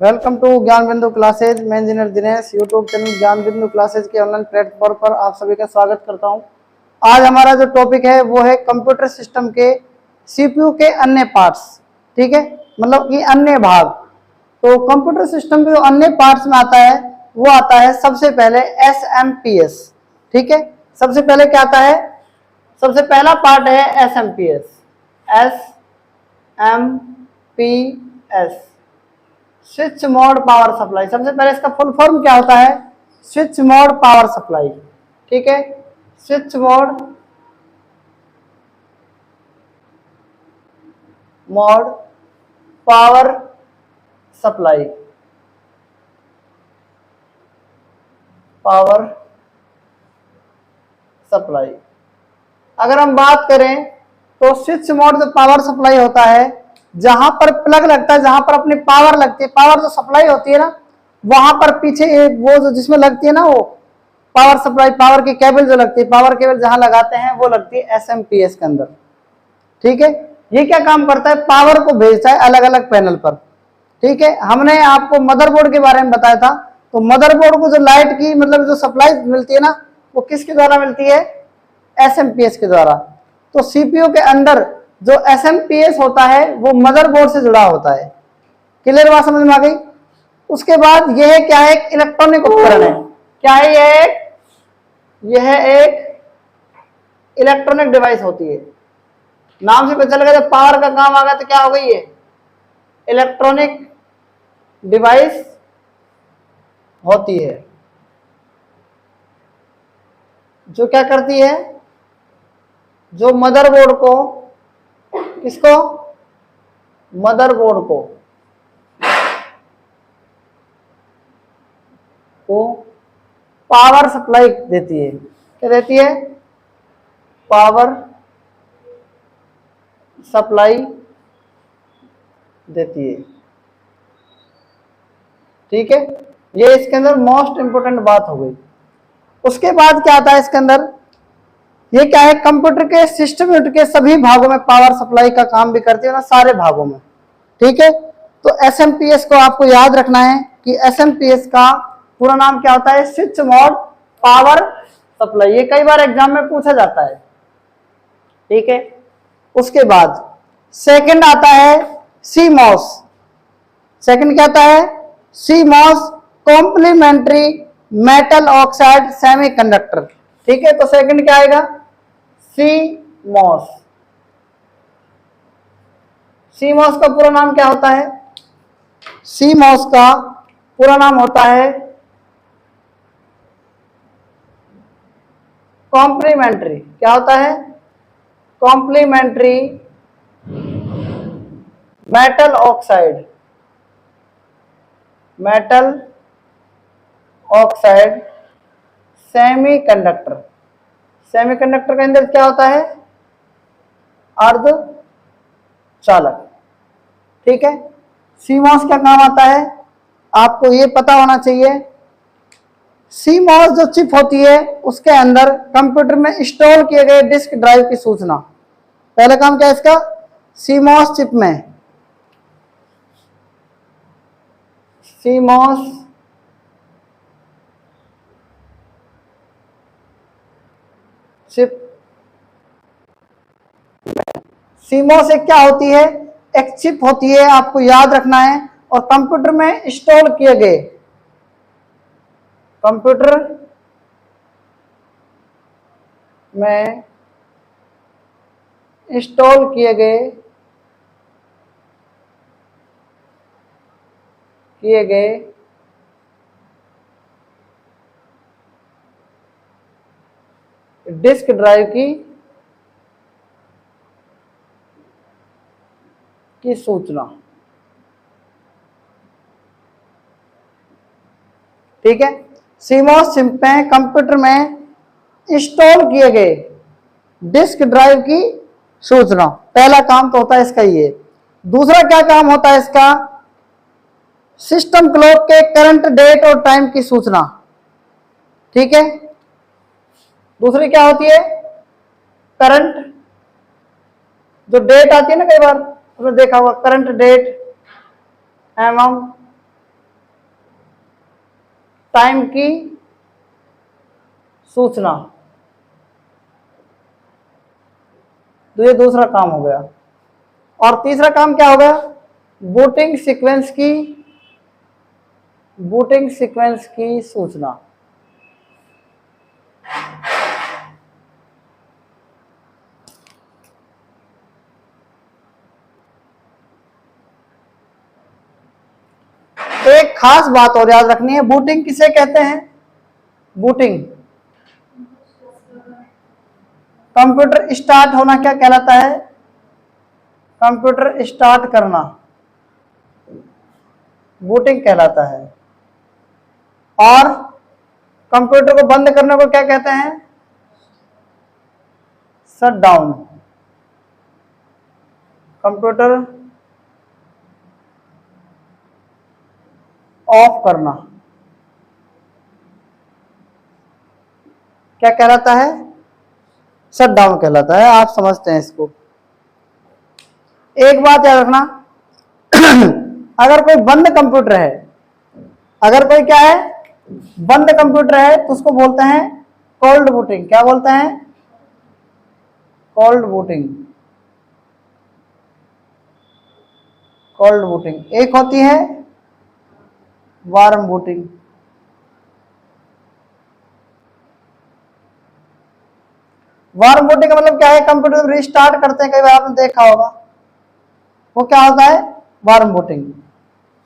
Welcome to ज्ञान बिंदु classes. मैं इंजीनियर दिनेश यूट्यूब चैनल ज्ञान बिंदु क्लासेज के ऑनलाइन प्लेटफॉर्म पर आप सभी का स्वागत करता हूं। आज हमारा जो टॉपिक है वो है कंप्यूटर सिस्टम के सीपीयू के अन्य पार्ट्स। ठीक है, मतलब कि अन्य भाग। तो कंप्यूटर सिस्टम के जो अन्य पार्ट्स में आता है वो आता है सबसे पहले एसएमपीएस। ठीक है, सबसे पहले क्या आता है? सबसे पहला पार्ट है SMPS. SMPS switch mode power supply. सबसे पहले इसका फुल फॉर्म क्या होता है? Switch mode power supply. ठीक है, switch mode power supply. Power supply अगर हम बात करें तो स्विच मोड जो पावर सप्लाई होता है, जहां पर प्लग लगता है, जहां पर अपनी पावर लगती है, पावर जो सप्लाई होती है ना, वहां पर पीछे वो जो जिसमें लगती है ना, वो पावर सप्लाई, पावर की केबल जो लगती है, पावर केबल जहां लगाते हैं वो लगती है एसएमपीएस के अंदर। ठीक है, ये क्या काम करता है? पावर को भेजता है अलग अलग पैनल पर। ठीक है, हमने आपको मदरबोर्ड के बारे में बताया था। तो मदरबोर्ड को जो लाइट की मतलब जो सप्लाई मिलती है ना, वो किसके द्वारा मिलती है? एसएमपीएस के द्वारा। तो सीपीयू के अंदर जो एसएमपीएस होता है वो मदरबोर्ड से जुड़ा होता है। क्लियर बात समझ में आ गई? उसके बाद यह क्या है? एक इलेक्ट्रॉनिक उपकरण है। क्या है यह एक इलेक्ट्रॉनिक डिवाइस होती है। नाम से पता चल गया, जब पावर का काम आ गया तो क्या हो गई? ये इलेक्ट्रॉनिक डिवाइस होती है जो क्या करती है? जो मदरबोर्ड को, किसको? मदरबोर्ड को पावर सप्लाई देती है। क्या देती है? पावर सप्लाई देती है। ठीक है, ये इसके अंदर मोस्ट इंपोर्टेंट बात हो गई। उसके बाद क्या आता है इसके अंदर? ये क्या है? कंप्यूटर के सिस्टम यूनिट के सभी भागों में पावर सप्लाई का काम भी करती है ना, सारे भागों में। ठीक है, तो एसएमपीएस को आपको याद रखना है कि एसएमपीएस का पूरा नाम क्या होता है? Switch mode power supply. ये कई बार एग्जाम में पूछा जाता है। ठीक है, उसके बाद सेकंड आता है सीमॉस। सेकंड क्या आता है? CMOS complementary metal oxide semiconductor. ठीक है, तो सेकंड क्या आएगा? सीमॉस। सीमॉस का पूरा नाम क्या होता है? सीमॉस का पूरा नाम होता है कॉम्प्लीमेंट्री। क्या होता है? Complementary metal oxide. Metal oxide semiconductor. Semiconductor के अंदर क्या होता है? अर्धचालक। ठीक है, सीमॉस क्या काम आता है? आपको ये पता होना चाहिए। सीमॉस जो चिप होती है उसके अंदर कंप्यूटर में इंस्टॉल किए गए डिस्क ड्राइव की सूचना। पहला काम क्या है इसका? सीमॉस चिप में, सीमॉस चिप। सीमॉस एक क्या होती है? एक चिप होती है, आपको याद रखना है। और कंप्यूटर में इंस्टॉल किए गए, कंप्यूटर में इंस्टॉल किए गए डिस्क ड्राइव की सूचना। ठीक है, सीमॉस चिप में कंप्यूटर में इंस्टॉल किए गए डिस्क ड्राइव की सूचना। पहला काम तो होता है इसका ये। दूसरा क्या काम होता है इसका? सिस्टम क्लॉक के करंट, डेट और टाइम की सूचना। ठीक है, दूसरी क्या होती है? करंट। जो डेट आती है ना, कई बार आपने देखा होगा, करंट डेट एवं टाइम की सूचना। तो ये दूसरा काम हो गया। और तीसरा काम क्या हो गया? बूटिंग सीक्वेंस की सूचना। एक खास बात और याद रखनी है, बूटिंग किसे कहते हैं? बूटिंग, कंप्यूटर स्टार्ट होना क्या कहलाता है? कंप्यूटर स्टार्ट करना बूटिंग कहलाता है। और कंप्यूटर को बंद करने को क्या कहते हैं? Shut down. कंप्यूटर ऑफ करना क्या कहलाता है? शट डाउन कहलाता है। आप समझते हैं इसको। एक बात याद रखना, अगर कोई बंद कंप्यूटर है, अगर कोई क्या है, बंद कंप्यूटर है, तो उसको बोलते हैं कोल्ड बूटिंग। क्या बोलते हैं? Cold booting. Cold booting. एक होती है वार्म बूटिंग। वार्म बूटिंग का मतलब क्या है? कंप्यूटर रिस्टार्ट करते हैं, कई बार आपने देखा होगा, वो क्या होता है? Warm booting.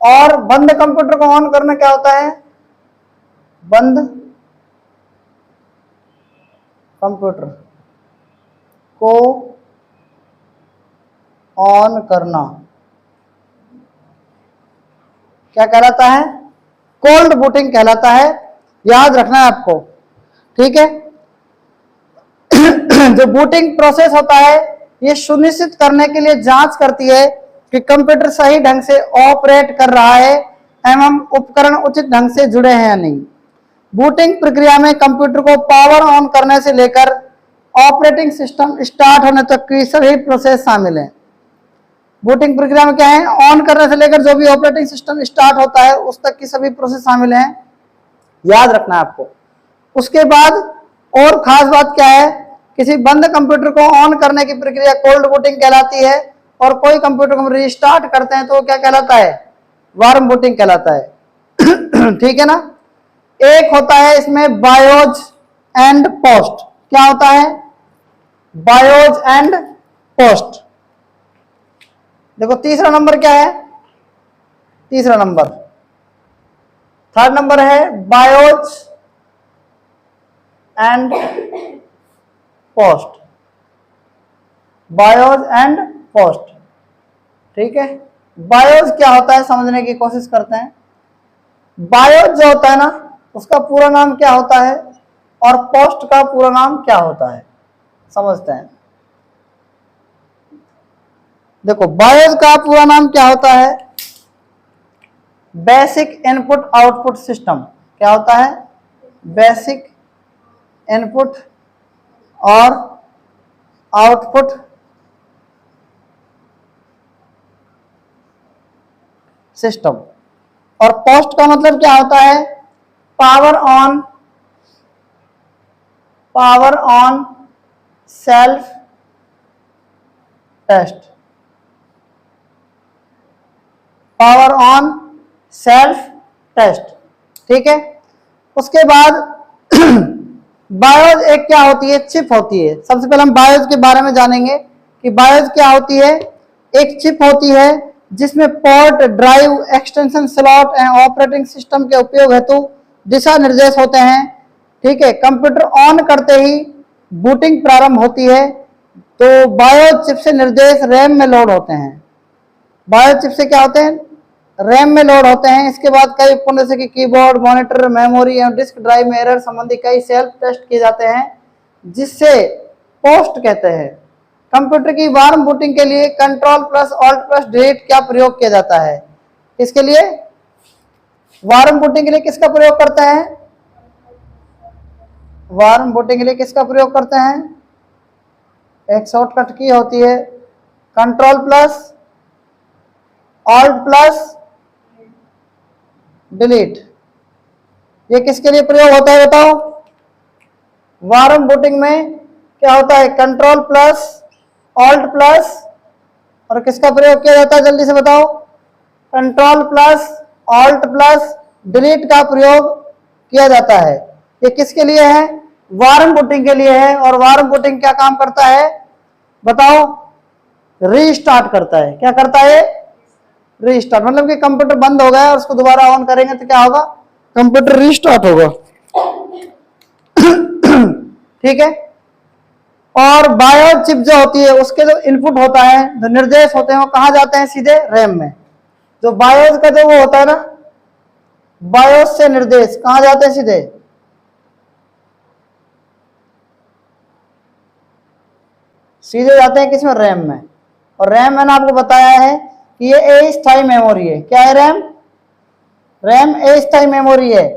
और बंद कंप्यूटर को ऑन करना क्या होता है? बंद कंप्यूटर को ऑन करना क्या कहलाता है? कोल्ड बूटिंग कहलाता है। याद रखना है आपको, ठीक है। जो बूटिंग प्रोसेस होता है, ये सुनिश्चित करने के लिए जांच करती है कि कंप्यूटर सही ढंग से ऑपरेट कर रहा है एवं उपकरण उचित ढंग से जुड़े हैं या नहीं। बूटिंग प्रक्रिया में कंप्यूटर को पावर ऑन करने से लेकर ऑपरेटिंग सिस्टम स्टार्ट होने तक की सभी प्रोसेस शामिल हैं। बूटिंग प्रक्रिया में क्या है? ऑन करने से लेकर जो भी ऑपरेटिंग सिस्टम स्टार्ट होता है उस तक की सभी प्रोसेस शामिल हैं। याद रखना है आपको। उसके बाद और खास बात क्या है? किसी बंद कंप्यूटर को ऑन करने की प्रक्रिया कोल्ड बूटिंग कहलाती है, और कोई कंप्यूटर को रिस्टार्ट करते हैं तो वो क्या कहलाता है? वार्म बूटिंग कहलाता है। ठीक है ना। एक होता है इसमें बायोज एंड पोस्ट। क्या होता है? बायोज एंड पोस्ट। देखो तीसरा नंबर क्या है? तीसरा नंबर, थर्ड नंबर है बायोज एंड पोस्ट। बायोज एंड पोस्ट, ठीक है। बायोज क्या होता है समझने की कोशिश करते हैं। बायोज जो होता है ना, उसका पूरा नाम क्या होता है और पोस्ट का पूरा नाम क्या होता है, समझते हैं। देखो बायोज का पूरा नाम क्या होता है? Basic input output system. क्या होता है? बेसिक इनपुट और आउटपुट सिस्टम। और पोस्ट का मतलब क्या होता है? Power on self test. Power on self test, ठीक है। उसके बाद बायोज एक क्या होती है? चिप होती है। सबसे पहले हम बायोज के बारे में जानेंगे कि बायोज क्या होती है। एक चिप होती है जिसमें पोर्ट, ड्राइव, एक्सटेंशन स्लॉट एवं ऑपरेटिंग सिस्टम के उपयोग हेतु दिशा निर्देश होते हैं, ठीक है। कंप्यूटर ऑन करते ही बूटिंग प्रारंभ होती है, तो बायोज चिप से निर्देश रैम में लोड होते हैं। बायोज चिप से क्या होते हैं? रैम में लोड होते हैं। इसके बाद कई उपकरण जैसे कि कीबोर्ड, मॉनिटर, मेमोरी एवं डिस्क ड्राइव में एरर संबंधी कई सेल्फ टेस्ट किए जाते हैं, जिससे पोस्ट कहते हैं। कंप्यूटर की वार्म बूटिंग के लिए control plus alt plus delete क्या प्रयोग किया जाता है? इसके लिए वार्म बूटिंग के लिए किसका प्रयोग करते हैं? वार्म बूटिंग के लिए किसका प्रयोग करते हैं? एक शॉर्टकट की होती है control plus alt plus delete. ये किसके लिए प्रयोग होता है बताओ? वार्म बूटिंग में क्या होता है? कंट्रोल प्लस ऑल्ट प्लस, और किसका प्रयोग किया जाता है जल्दी से बताओ? Control plus alt plus delete का प्रयोग किया जाता है। ये किसके लिए है? वार्म बूटिंग के लिए है। और वार्म बूटिंग क्या काम करता है बताओ? रीस्टार्ट करता है। क्या करता है? रीस्टार्ट, मतलब कि कंप्यूटर बंद हो गया और उसको दोबारा ऑन करेंगे तो क्या होगा? कंप्यूटर रीस्टार्ट होगा। ठीक है। और बायोस चिप जो होती है उसके जो इनपुट होता है, जो निर्देश होते हैं, वो कहां जाते हैं? सीधे रैम में। जो बायोस का जो वो होता है ना, बायोस से निर्देश कहां जाते हैं? सीधे सीधे जाते हैं किसमें? रैम में। और रैम मैंने आपको बताया है कि ये अस्थायी मेमोरी है। क्या है? रैम अस्थायी मेमोरी है।